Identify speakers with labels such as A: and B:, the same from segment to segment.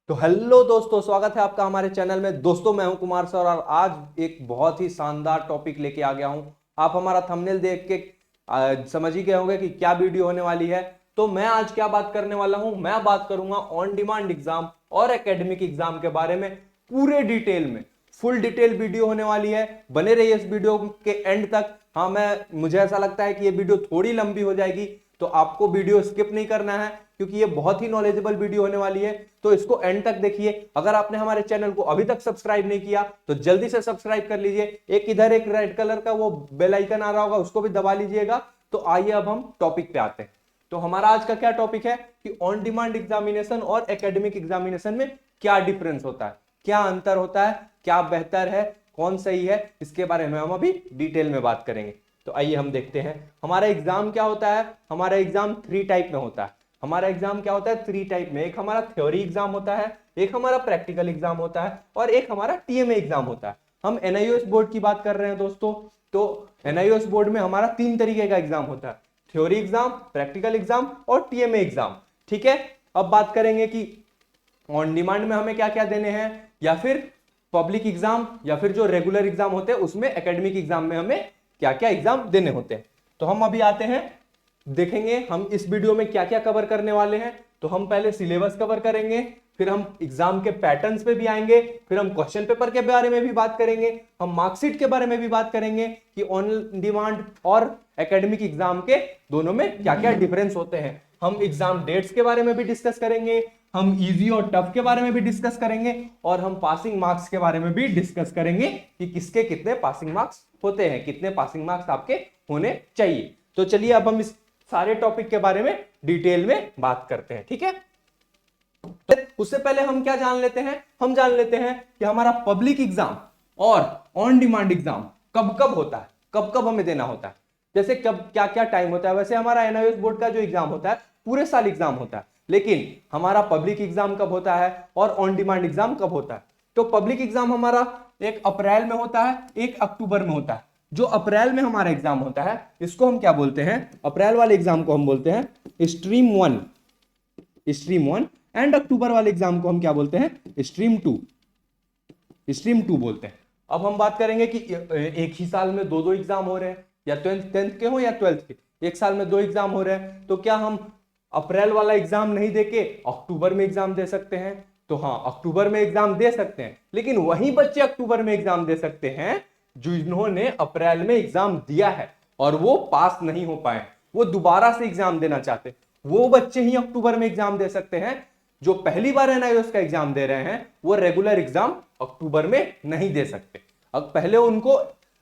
A: तो हेलो दोस्तों, स्वागत है आपका हमारे चैनल में। दोस्तों मैं हूं कुमार सर और आज एक बहुत ही शानदार टॉपिक लेके आ गया हूं। आप हमारा थंबनेल देख के समझ ही गए होंगे कि क्या वीडियो होने वाली है। तो मैं आज क्या बात करने वाला हूं, मैं बात करूंगा ऑन डिमांड एग्जाम और एकेडमिक एग्जाम के बारे में पूरे डिटेल में। फुल डिटेल वीडियो होने वाली है, बने रहिए इस वीडियो के एंड तक। हाँ, मुझे ऐसा लगता है कि ये वीडियो थोड़ी लंबी हो जाएगी, तो आपको वीडियो स्किप नहीं करना है क्योंकि ये बहुत ही नॉलेजेबल वीडियो होने वाली है। तो इसको एंड तक देखिए। अगर आपने हमारे चैनल को अभी तक सब्सक्राइब नहीं किया तो जल्दी से सब्सक्राइब कर लीजिए। एक इधर एक रेड कलर का वो बेल आइकन आ रहा होगा, उसको भी दबा लीजिएगा। तो आइए अब हम टॉपिक पे आते हैं। तो हमारा आज का क्या टॉपिक है कि ऑन डिमांड एग्जामिनेशन और एकेडमिक एग्जामिनेशन में क्या डिफरेंस होता है, क्या अंतर होता है, क्या बेहतर है, कौन सही है, इसके बारे में हम अभी डिटेल में बात करेंगे। तो आइए हम देखते हैं हमारा एग्जाम क्या होता है। हमारा एग्जाम 3 टाइप में होता है। हमारा एग्जाम क्या होता है 3 टाइप में। एक हमारा थ्योरी एग्जाम होता है, एक हमारा प्रैक्टिकल एग्जाम होता है और एक हमारा टीएमए एग्जाम होता है। हम एनआईओएस बोर्ड की बात कर रहे हैं दोस्तों। तो एनआईओएस बोर्ड में हमारा 3 तरीके का एग्जाम होता है, थ्योरी एग्जाम, प्रैक्टिकल एग्जाम और टीएमए एग्जाम। ठीक है, अब बात करेंगे कि ऑन डिमांड में हमें क्या क्या देने हैं, या फिर पब्लिक एग्जाम, या फिर जो रेगुलर एग्जाम होते हैं उसमें एकेडमिक एग्जाम में हमें क्या क्या एग्जाम देने होते हैं। तो हम अभी आते हैं, देखेंगे हम इस वीडियो में क्या क्या कवर करने वाले हैं। तो हम पहले सिलेबस कवर करेंगे, फिर हम एग्जाम के पैटर्न्स पे भी आएंगे, फिर हम क्वेश्चन पेपर के बारे में भी बात करेंगे, हम मार्कशीट के बारे में भी बात करेंगे कि ऑन डिमांड और एकेडमिक एग्जाम के दोनों में क्या क्या डिफरेंस होते हैं। हम एग्जाम डेट्स के बारे में भी डिस्कस करेंगे, हम इजी और टफ के बारे में भी डिस्कस करेंगे और हम पासिंग मार्क्स के बारे में भी डिस्कस करेंगे कि किसके कितने पासिंग मार्क्स होते हैं, कितने पासिंग मार्क्स आपके होने चाहिए। तो चलिए अब हम इस सारे टॉपिक के बारे में डिटेल में बात करते हैं। ठीक है, उससे पहले हम क्या जान लेते हैं, हम जान लेते हैं कि हमारा पब्लिक एग्जाम और ऑन डिमांड एग्जाम कब कब होता है, कब कब हमें देना होता है, जैसे कब क्या क्या टाइम होता है। वैसे हमारा एनआईओएस बोर्ड का जो एग्जाम होता है पूरे साल एग्जाम होता है, लेकिन हमारा पब्लिक एग्जाम कब होता है और ऑन डिमांड एग्जाम कब होता है। तो पब्लिक एग्जाम हमारा 1 अप्रैल में होता है, 1 अक्टूबर में होता है। जो अप्रैल में हमारा एग्जाम होता है इसको हम क्या बोलते हैं, अप्रैल वाले एग्जाम को हम बोलते हैं स्ट्रीम 1, स्ट्रीम 1। एंड अक्टूबर वाले एग्जाम को हम क्या बोलते हैं, स्ट्रीम 2, स्ट्रीम 2 बोलते हैं। अब हम बात करेंगे कि एक ही साल में दो दो एग्जाम हो रहे हैं, या 10th के हो या 12th के, एक साल में 2 एग्जाम हो रहे हैं। तो क्या हम अप्रैल वाला एग्जाम नहीं देके अक्टूबर में एग्जाम दे सकते हैं? तो हाँ, अक्टूबर में एग्जाम दे सकते हैं, लेकिन वही बच्चे अक्टूबर में एग्जाम दे सकते हैं जिन्होंने अप्रैल में एग्जाम दिया है और वो पास नहीं हो पाए, वो दोबारा से एग्जाम देना चाहते, वो बच्चे ही अक्टूबर में एग्जाम दे सकते हैं। जो पहली बार एनआईओएस का एग्जाम दे रहे हैं वो रेगुलर एग्जाम अक्टूबर में नहीं दे सकते। अब पहले उनको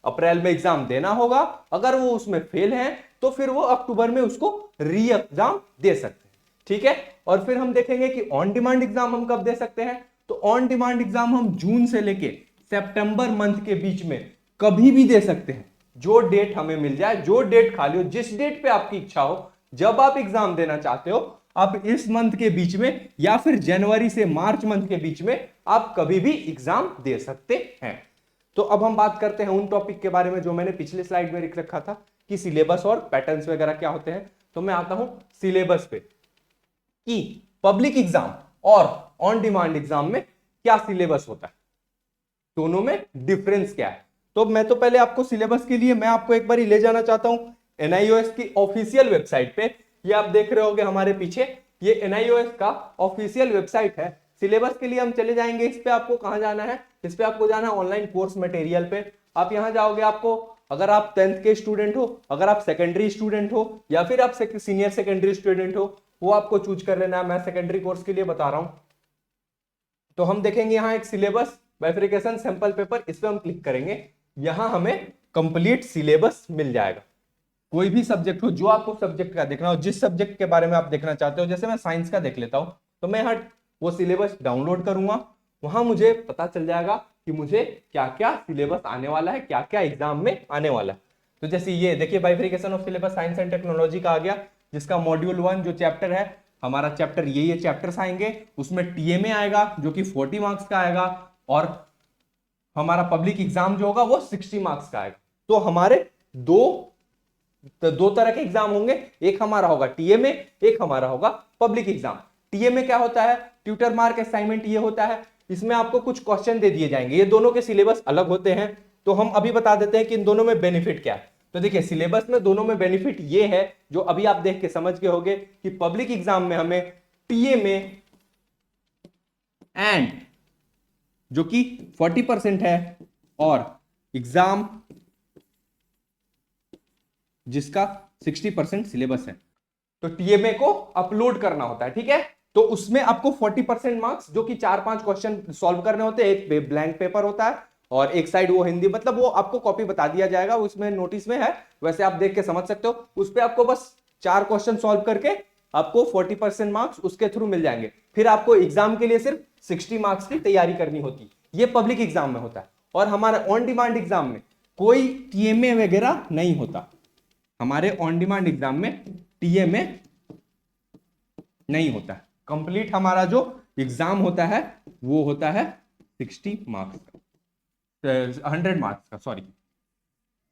A: अप्रैल में एग्जाम देना होगा, अगर वो उसमें फेल हैं तो फिर वो अक्टूबर में उसको री एग्जाम दे सकते हैं। ठीक है, और फिर हम देखेंगे कि ऑन डिमांड एग्जाम हम कब दे सकते हैं। तो ऑन डिमांड एग्जाम हम जून से लेके सितंबर मंथ के बीच में कभी भी दे सकते हैं। जो डेट हमें मिल जाए, जो डेट खाली हो, जिस डेट पे आपकी इच्छा हो, जब आप एग्जाम देना चाहते हो, आप इस मंथ के बीच में या फिर जनवरी से मार्च मंथ के बीच में आप कभी भी एग्जाम दे सकते हैं। तो अब हम बात करते हैं उन टॉपिक के बारे में जो मैंने पिछले स्लाइड में लिख रखा था कि सिलेबस और पैटर्न्स वगैरह क्या होते हैं। तो मैं आता हूं सिलेबस पे कि पब्लिक एग्जाम और ऑन डिमांड एग्जाम में क्या सिलेबस होता है, दोनों में डिफरेंस क्या है। तो मैं तो पहले आपको सिलेबस के लिए मैं आपको एक बार ले जाना चाहता हूं एनआईओएस की ऑफिशियल वेबसाइट पे। ये आप देख रहे होंगे हमारे पीछे, ये एनआईओएस का ऑफिशियल वेबसाइट है। सिलेबस के लिए हम चले जाएंगे, इस पे आपको कहां जाना है, इस पे आपको जाना है ऑनलाइन कोर्स मटेरियल पे। आप यहां जाओगे, आपको अगर आप 10th के स्टूडेंट हो, अगर आप सेकेंडरी स्टूडेंट हो या फिर आप सीनियर सेकेंडरी स्टूडेंट हो, वो आपको चूज कर लेना है। मैं सेकेंडरी कोर्स के लिए बता रहा हूं। तो हम देखेंगे यहाँ एक सिलेबस बाइफरकेशन सैंपल पेपर, इस पे हम क्लिक करेंगे। यहां हमें कंप्लीट सिलेबस मिल जाएगा। कोई भी सब्जेक्ट हो, जो आपको सब्जेक्ट का देखना हो, जिस सब्जेक्ट के बारे में आप देखना चाहते हो, जैसे मैं साइंस का देख लेता हूं, तो मैं यहाँ वो सिलेबस डाउनलोड करूंगा। वहां मुझे पता चल जाएगा कि मुझे क्या क्या सिलेबस आने वाला है, क्या क्या एग्जाम में आने वाला है। तो जैसे ये देखिए, bifurcation of syllabus science and technology का आ गया, जिसका मॉड्यूल 1 जो चैप्टर है, हमारा चैप्टर ये चैप्टर्स आएंगे। उसमें टीएमए आएगा जो कि 40 मार्क्स का आएगा, और हमारा पब्लिक एग्जाम जो होगा वो 60 मार्क्स का आएगा। तो हमारे दो तरह के एग्जाम होंगे, एक हमारा होगा टीएमए, एक हमारा होगा पब्लिक एग्जाम। टीएमए क्या होता है, ट्यूटर मार्क असाइनमेंट ये होता है, इसमें आपको कुछ क्वेश्चन दे दिए जाएंगे, ये दोनों के सिलेबस अलग होते हैं। तो हम अभी बता देते हैं कि इन दोनों में बेनिफिट क्या है। तो देखिए सिलेबस में दोनों में बेनिफिट ये है, जो अभी आप देख के समझ गए होंगे कि पब्लिक एग्जाम में हमें टीएमए एंड जो कि 40% है, और एग्जाम जिसका 60% सिलेबस है, तो टीएमए को अपलोड करना होता है, ठीक है। तो उसमें आपको 40% मार्क्स, जो कि 4-5 क्वेश्चन सॉल्व करने होते हैं, एक ब्लैंक पेपर होता है और एक साइड वो हिंदी, मतलब वो आपको कॉपी बता दिया जाएगा, उसमें नोटिस में है, वैसे आप देख के समझ सकते हो। उस पर आपको बस 4 क्वेश्चन सॉल्व करके आपको 40% मार्क्स उसके थ्रू मिल जाएंगे। फिर आपको एग्जाम के लिए सिर्फ 60 मार्क्स की तैयारी करनी होती, ये पब्लिक एग्जाम में होता है। और हमारा ऑन डिमांड एग्जाम में कोई टीएमए वगैरह नहीं होता, हमारे ऑन डिमांड एग्जाम में टीएमए नहीं होता है। कंप्लीट हमारा जो एग्जाम होता है वो होता है 60 मार्क्स का, 100 मार्क्स का, सॉरी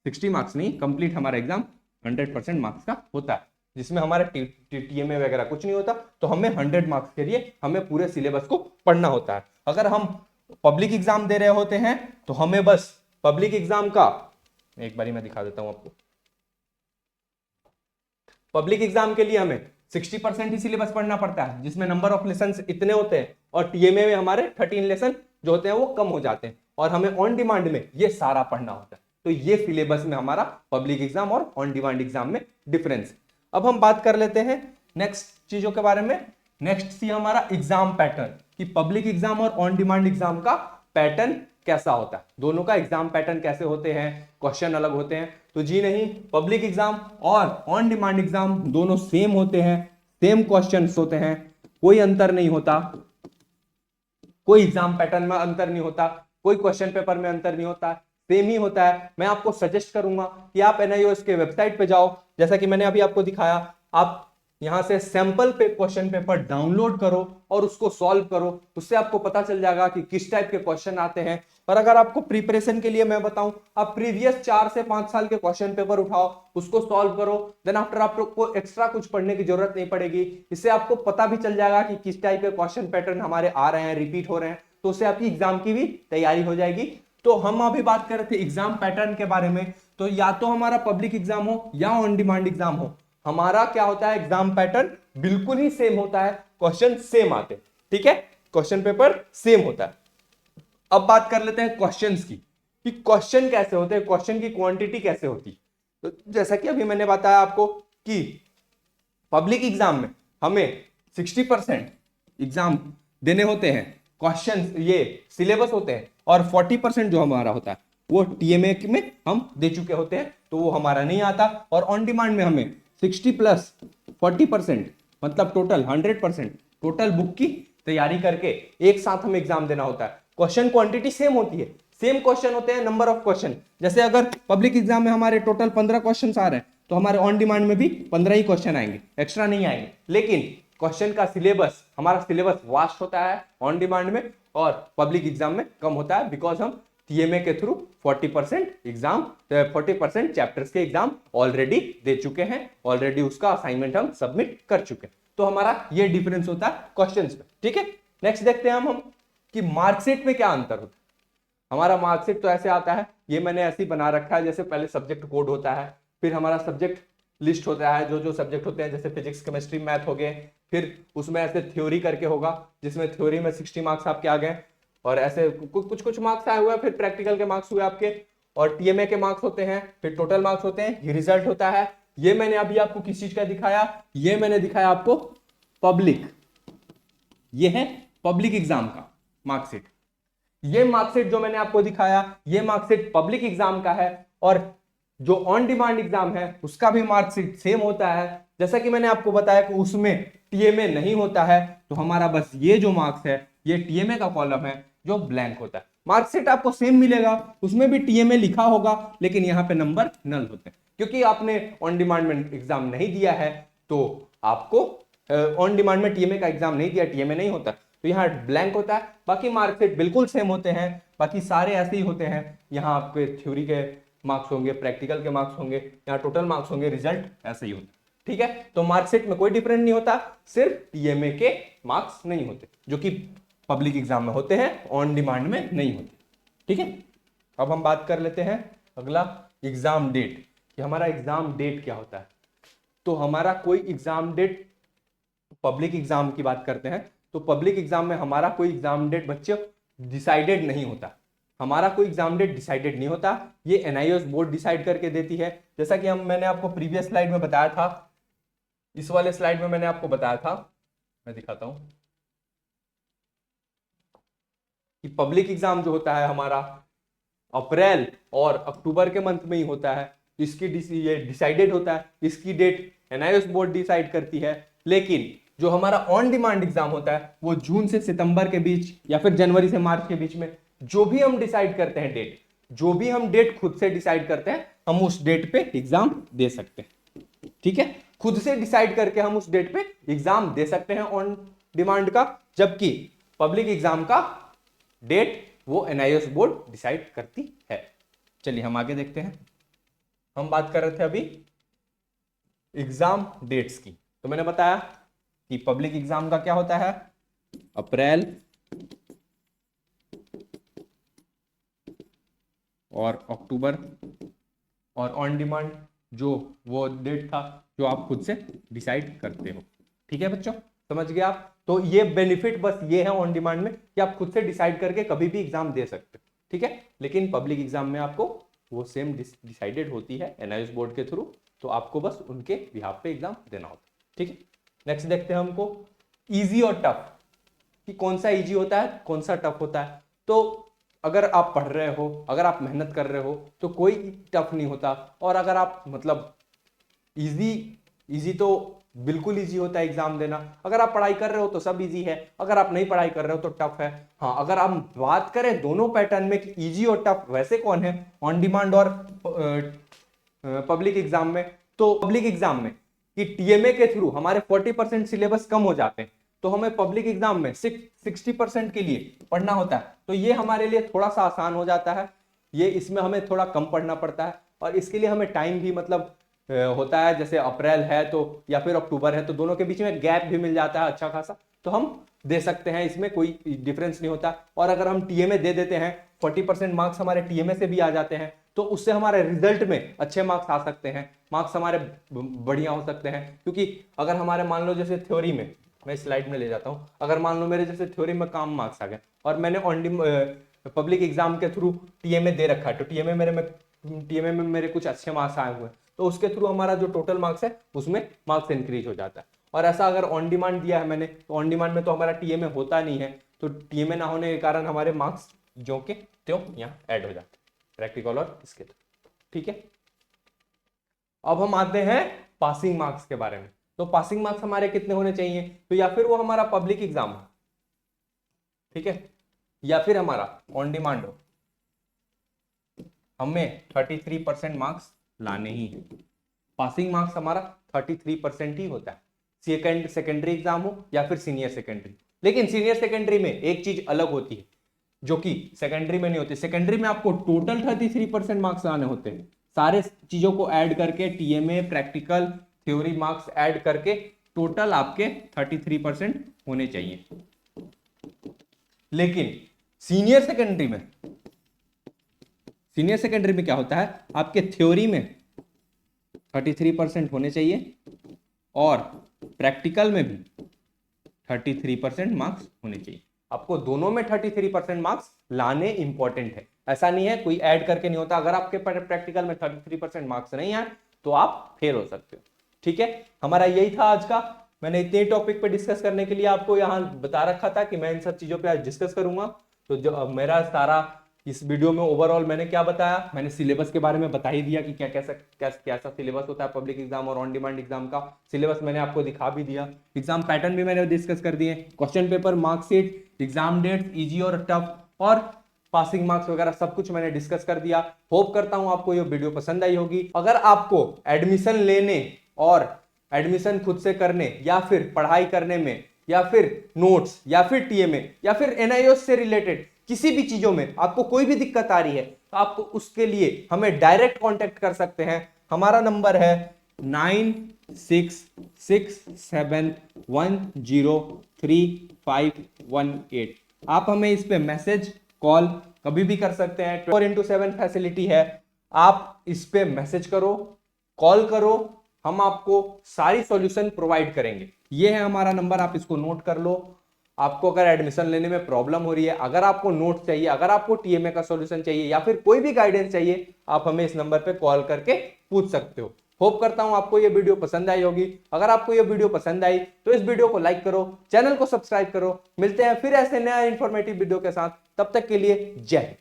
A: 60 मार्क्स नहीं, कंप्लीट हमारा एग्जाम 100% मार्क्स का होता है, जिसमें हमारा टीएमए वगैरह कुछ नहीं होता। तो हमें 100 मार्क्स के लिए हमें पूरे सिलेबस को पढ़ना होता है। अगर हम पब्लिक एग्जाम दे रहे होते हैं तो हमें बस पब्लिक एग्जाम का, एक बारी मैं दिखा देता हूं आपको, पब्लिक एग्जाम के लिए हमें 60% ही सिलेबस पढ़ना पड़ता है, जिसमें नंबर ऑफ लेसन इतने होते हैं, और टीएमए में हमारे 13 लेसन जो होते हैं वो कम हो जाते हैं, और हमें ऑन डिमांड में ये सारा पढ़ना होता है। तो ये सिलेबस में हमारा पब्लिक एग्जाम और ऑन डिमांड एग्जाम में डिफरेंस। अब हम बात कर लेते हैं नेक्स्ट चीजों के बारे में। नेक्स्ट सी हमारा एग्जाम पैटर्न, कि पब्लिक एग्जाम और ऑन डिमांड एग्जाम का पैटर्न कैसा होता है, दोनों का एग्जाम पैटर्न कैसे होते हैं, क्वेश्चन अलग होते हैं। तो जी नहीं, पब्लिक एग्जाम और ऑन डिमांड एग्जाम दोनों सेम होते हैं, सेम क्वेश्चंस होते हैं, कोई अंतर नहीं होता, कोई एग्जाम पैटर्न में अंतर नहीं होता, कोई क्वेश्चन पेपर में अंतर नहीं होता, सेम ही होता है। मैं आपको सजेस्ट करूंगा कि आप एनआईओएस के वेबसाइट पे जाओ, जैसा कि मैंने अभी आपको दिखाया, आप यहां से सैंपल पे क्वेश्चन पेपर डाउनलोड करो और उसको सॉल्व करो, उससे आपको पता चल जाएगा कि किस टाइप के क्वेश्चन आते हैं। और अगर आपको प्रिपरेशन के लिए मैं बताऊं, आप प्रीवियस 4 से 5 साल के क्वेश्चन पेपर उठाओ, उसको सॉल्व करो, देन आफ्टर आपको एक्स्ट्रा कुछ पढ़ने की जरूरत नहीं पड़ेगी। इससे आपको पता भी चल जाएगा कि किस टाइप के क्वेश्चन पैटर्न हमारे आ रहे हैं, रिपीट हो रहे हैं, तो उससे आपकी एग्जाम की भी तैयारी हो जाएगी। तो हम अभी बात कर रहे थे एग्जाम पैटर्न के बारे में। तो या तो हमारा पब्लिक एग्जाम हो या ऑन डिमांड एग्जाम हो, हमारा क्या होता है, एग्जाम पैटर्न बिल्कुल ही सेम होता है, क्वेश्चन सेम आते हैं, ठीक है, क्वेश्चन पेपर सेम होता है। अब बात कर लेते हैं क्वेश्चंस की, कि क्वेश्चन कैसे होते हैं, क्वेश्चन की क्वांटिटी कैसे होती है। तो जैसा कि अभी मैंने बताया आपको कि पब्लिक एग्जाम में हमें 60% एग्जाम देने होते हैं, क्वेश्चन ये सिलेबस होते हैं, और 40% जो हमारा होता है वो टीएमए में हम दे चुके होते हैं, तो वो हमारा नहीं आता। और ऑन डिमांड में हमें 60 प्लस 40% मतलब टोटल 100% टोटल बुक की तैयारी करके एक साथ हमें एग्जाम देना होता है। क्वेश्चन क्वांटिटी सेम होती है, सेम क्वेश्चन होते हैं, नंबर ऑफ क्वेश्चन, जैसे अगर पब्लिक एग्जाम में हमारे टोटल 15 क्वेश्चन आ रहे हैं, तो हमारे ऑन डिमांड में भी 15 ही क्वेश्चन आएंगे, एक्स्ट्रा नहीं आएंगे। लेकिन क्वेश्चन का सिलेबस, हमारा सिलेबस वास्ट होता है ऑन डिमांड में, और पब्लिक एग्जाम में कम होता है, बिकॉज हम टीएमए के थ्रू 40% एग्जाम, 40% चैप्टर्स के एग्जाम ऑलरेडी दे चुके हैं, ऑलरेडी उसका असाइनमेंट हम सबमिट कर चुके हैं। तो हमारा ये डिफरेंस होता है क्वेश्चंस में, ठीक है। नेक्स्ट देखते हैं हम कि मार्कशीट में क्या अंतर होता है। हमारा मार्कशीट तो ऐसे आता है, ये मैंने ऐसे ही बना रखा है, जैसे पहले सब्जेक्ट कोड होता है, फिर हमारा सब्जेक्ट लिस्ट होता है, जो जो सब्जेक्ट होते हैं, जैसे फिजिक्स केमिस्ट्री मैथ हो गए, फिर उसमें ऐसे थ्योरी करके होगा, जिसमें थ्योरी में 60 मार्क्स आपके आ गए, और ऐसे कुछ कुछ मार्क्स आए हुए हैं, फिर प्रैक्टिकल के मार्क्स हुए आपके, और टीएमए के मार्क्स होते हैं, फिर टोटल मार्क्स होते हैं, ये रिजल्ट होता है। ये मैंने अभी आपको किस चीज का दिखाया, ये मैंने दिखाया आपको पब्लिक, ये है पब्लिक एग्जाम का मार्कशीट। ये मार्कशीट जो मैंने आपको दिखाया, ये मार्कशीट पब्लिक एग्जाम का है, और जो ऑन डिमांड एग्जाम है उसका भी मार्कशीट सेम होता है। जैसा कि मैंने आपको बताया कि उसमें टीएमए नहीं होता है, तो हमारा बस ये जो मार्क्स है ये टीएमए का कॉलम है जो ब्लैंक होता है। मार्कशीट आपको सेम मिलेगा, उसमें भी टीएमए लिखा होगा, लेकिन यहाँ पे नंबर नल होते हैं, क्योंकि आपने ऑन डिमांड में एग्जाम नहीं दिया है, तो आपको ऑन डिमांड में टीएमए का एग्जाम नहीं दिया, टीएमए नहीं होता, तो यहाँ ब्लैंक होता है। बाकी मार्कशीट बिल्कुल सेम होते हैं, बाकी सारे ऐसे ही होते हैं। यहाँ आपके थ्योरी के मार्क्स होंगे, प्रैक्टिकल के मार्क्स होंगे, यहाँ टोटल मार्क्स होंगे, रिजल्ट ऐसे ही होता है। ठीक है। तो मार्कशीट में कोई डिफरेंस नहीं होता, सिर्फ टीएमए के मार्क्स नहीं होते, जो कि पब्लिक एग्जाम में होते हैं, ऑन डिमांड में नहीं होते। ठीक है, अब हम बात कर लेते हैं अगला एग्जाम डेट, कि हमारा एग्जाम डेट क्या होता है। तो हमारा कोई एग्जाम डेट, पब्लिक एग्जाम की बात करते हैं, तो पब्लिक एग्जाम में हमारा कोई एग्जाम डेट बच्चे डिसाइडेड नहीं होता। हमारा कोई एग्जाम डेट डिसाइडेड नहीं होता, ये एनआईओएस बोर्ड डिसाइड करके देती है। जैसा कि मैंने आपको प्रीवियस स्लाइड में बताया था, इस वाले स्लाइड में मैंने आपको बताया था, मैं दिखाता हूं कि पब्लिक एग्जाम जो होता है हमारा अप्रैल और अक्टूबर के मंथ में ही होता है। इसकी ये डिसाइडेड होता है, इसकी डेट एनआईओएस बोर्ड डिसाइड करती है। लेकिन जो हमारा ऑन डिमांड एग्जाम होता है वो जून से सितंबर के बीच या फिर जनवरी से मार्च के बीच में, जो भी हम डिसाइड करते हैं डेट, जो भी हम डेट खुद से डिसाइड करते हैं, हम उस डेट पे एग्जाम दे सकते हैं। ठीक है, खुद से डिसाइड करके हम उस डेट पे एग्जाम दे सकते हैं ऑन डिमांड का, जबकि पब्लिक एग्जाम का डेट वो एनआईओएस बोर्ड डिसाइड करती है। चलिए हम आगे देखते हैं। हम बात कर रहे थे अभी एग्जाम डेट्स की। तो मैंने बताया कि पब्लिक एग्जाम का क्या होता है, अप्रैल और अक्टूबर, और ऑन डिमांड जो वो डेट था जो आप खुद से डिसाइड करते हो। ठीक है बच्चों, समझ गए आप। तो ये बेनिफिट बस ये है ऑन डिमांड में कि आप खुद से डिसाइड करके कभी भी एग्जाम दे सकते हो। ठीक है, लेकिन पब्लिक एग्जाम में आपको वो सेम डिसाइडेड होती है एनआईओएस बोर्ड के थ्रू, तो आपको बस उनके बिहाफ पे एग्जाम देना होता है। ठीक है, नेक्स्ट देखते हैं हमको इजी और टफ, कि कौन सा इजी होता है कौन सा टफ होता है। तो अगर आप पढ़ रहे हो, अगर आप मेहनत कर रहे हो तो कोई टफ नहीं होता, और अगर आप मतलब इजी तो बिल्कुल इजी होता है एग्जाम देना। अगर आप पढ़ाई कर रहे हो तो सब इजी है, अगर आप नहीं पढ़ाई कर रहे हो तो टफ है। हाँ, अगर हम बात करें दोनों पैटर्न में कि इजी और टफ वैसे कौन है, ऑन डिमांड और पब्लिक एग्जाम में, तो पब्लिक एग्जाम में कि टीएमए के थ्रू हमारे 40% सिलेबस कम हो जाते हैं, तो हमें पब्लिक एग्जाम में 60% के लिए पढ़ना होता है। तो ये हमारे लिए थोड़ा सा आसान हो जाता है, ये इसमें हमें थोड़ा कम पढ़ना पड़ता है, और इसके लिए हमें टाइम भी मतलब होता है। जैसे अप्रैल है तो या फिर अक्टूबर है, तो दोनों के बीच में गैप भी मिल जाता है अच्छा खासा, तो हम दे सकते हैं, इसमें कोई डिफरेंस नहीं होता। और अगर हम टीएमए दे देते हैं, 40% मार्क्स हमारे टीएमए से भी आ जाते हैं, तो उससे हमारे रिजल्ट में अच्छे मार्क्स आ सकते हैं, मार्क्स हमारे बढ़िया हो सकते हैं। क्योंकि अगर हमारे मान लो जैसे थ्योरी में, मैं स्लाइड में ले जाता हूं, अगर मान लो मेरे जैसे थ्योरी में कम मार्क्स आ गए और मैंने पब्लिक एग्जाम के थ्रू टीएमए दे रखा है, तो टीएमए में मेरे कुछ अच्छे मार्क्स आए हुए हैं, तो उसके थ्रू हमारा जो टोटल मार्क्स है उसमें मार्क्स इंक्रीज हो जाता है। और ऐसा अगर ऑन डिमांड दिया है मैंने, तो ऑन डिमांड में तो हमारा टीएमए होता नहीं है, तो टीएमए ना होने के कारण हमारे मार्क्स जो के त्यों यहाँ ऐड हो जाते हैं, प्रैक्टिकल और इसके थ्रू। ठीक है, अब हम आते हैं पासिंग मार्क्स के बारे में। तो पासिंग मार्क्स हमारे कितने होने चाहिए, तो या फिर वो हमारा पब्लिक एग्जाम हो, ठीक है, या फिर हमारा ऑन डिमांड हो, हमें 33% मार्क्स लाने ही है। पासिंग मार्क्स हमारा 33% ही होता है, सेकेंडरी एग्जाम हो या फिर सीनियर सेकेंडरी। लेकिन सीनियर सेकेंडरी में एक चीज अलग होती है जो कि सेकेंडरी में नहीं होती। सेकेंडरी में आपको टोटल 33% मार्क्स लाने होते हैं, सारे चीजों को ऐड करके, TMA, practical, theory marks add करके टोटल आपके 33% होने चाहिए। लेकिन सीनियर सेकेंडरी में क्या होता है, आपके थ्योरी में 33% होने चाहिए और प्रैक्टिकल में भी 33% मार्क्स होने चाहिए। आपको दोनों में 33% मार्क्स लाने इंपॉर्टेंट है, ऐसा नहीं है कोई ऐड करके नहीं होता। अगर आपके प्रैक्टिकल में 33% मार्क्स नहीं आए तो आप फेल हो सकते हो। ठीक है, हमारा यही था आज का। मैंने इतने टॉपिक पे डिस्कस करने के लिए आपको यहाँ बता रखा था कि मैं इन सब चीजों पे आज डिस्कस करूंगा। तो जो मेरा सारा इस वीडियो में ओवरऑल मैंने क्या बताया, मैंने सिलेबस के बारे में बता ही दिया कि कैसा सिलेबस होता है पब्लिक एग्जाम और ऑन डिमांड एग्जाम का। सिलेबस मैंने आपको दिखा भी दिया, एग्जाम पैटर्न भी मैंने डिस्कस कर दिए, question paper, marksheet, exam date, easy और टफ, और पासिंग मार्क्स वगैरह सब कुछ मैंने डिस्कस कर दिया। होप करता हूं आपको ये वीडियो पसंद आई होगी। अगर आपको एडमिशन लेने और एडमिशन खुद से करने या फिर पढ़ाई करने में या फिर नोट्स या फिर टीएमए या फिर एनआईओएस से रिलेटेड किसी भी चीजों में आपको कोई भी दिक्कत आ रही है, तो आपको उसके लिए हमें डायरेक्ट कांटेक्ट कर सकते हैं। हमारा नंबर है 667103518। आप हमें इस पे मैसेज कॉल कभी भी कर सकते हैं। 24/7 फैसिलिटी है। आप इस पे मैसेज करो, कॉल करो, हम आपको सारी सॉल्यूशन प्रोवाइड करेंगे। ये है हमारा नंबर, आप इसको नोट कर लो। आपको अगर एडमिशन लेने में प्रॉब्लम हो रही है, अगर आपको नोट चाहिए, अगर आपको टीएमए का सॉल्यूशन चाहिए या फिर कोई भी गाइडेंस चाहिए, आप हमें इस नंबर पे कॉल करके पूछ सकते हो। होप करता हूं आपको ये वीडियो पसंद आई होगी। अगर आपको ये वीडियो पसंद आई तो इस वीडियो को लाइक करो, चैनल को सब्सक्राइब करो। मिलते हैं फिर ऐसे नया इंफॉर्मेटिव वीडियो के साथ, तब तक के लिए जय हिंद।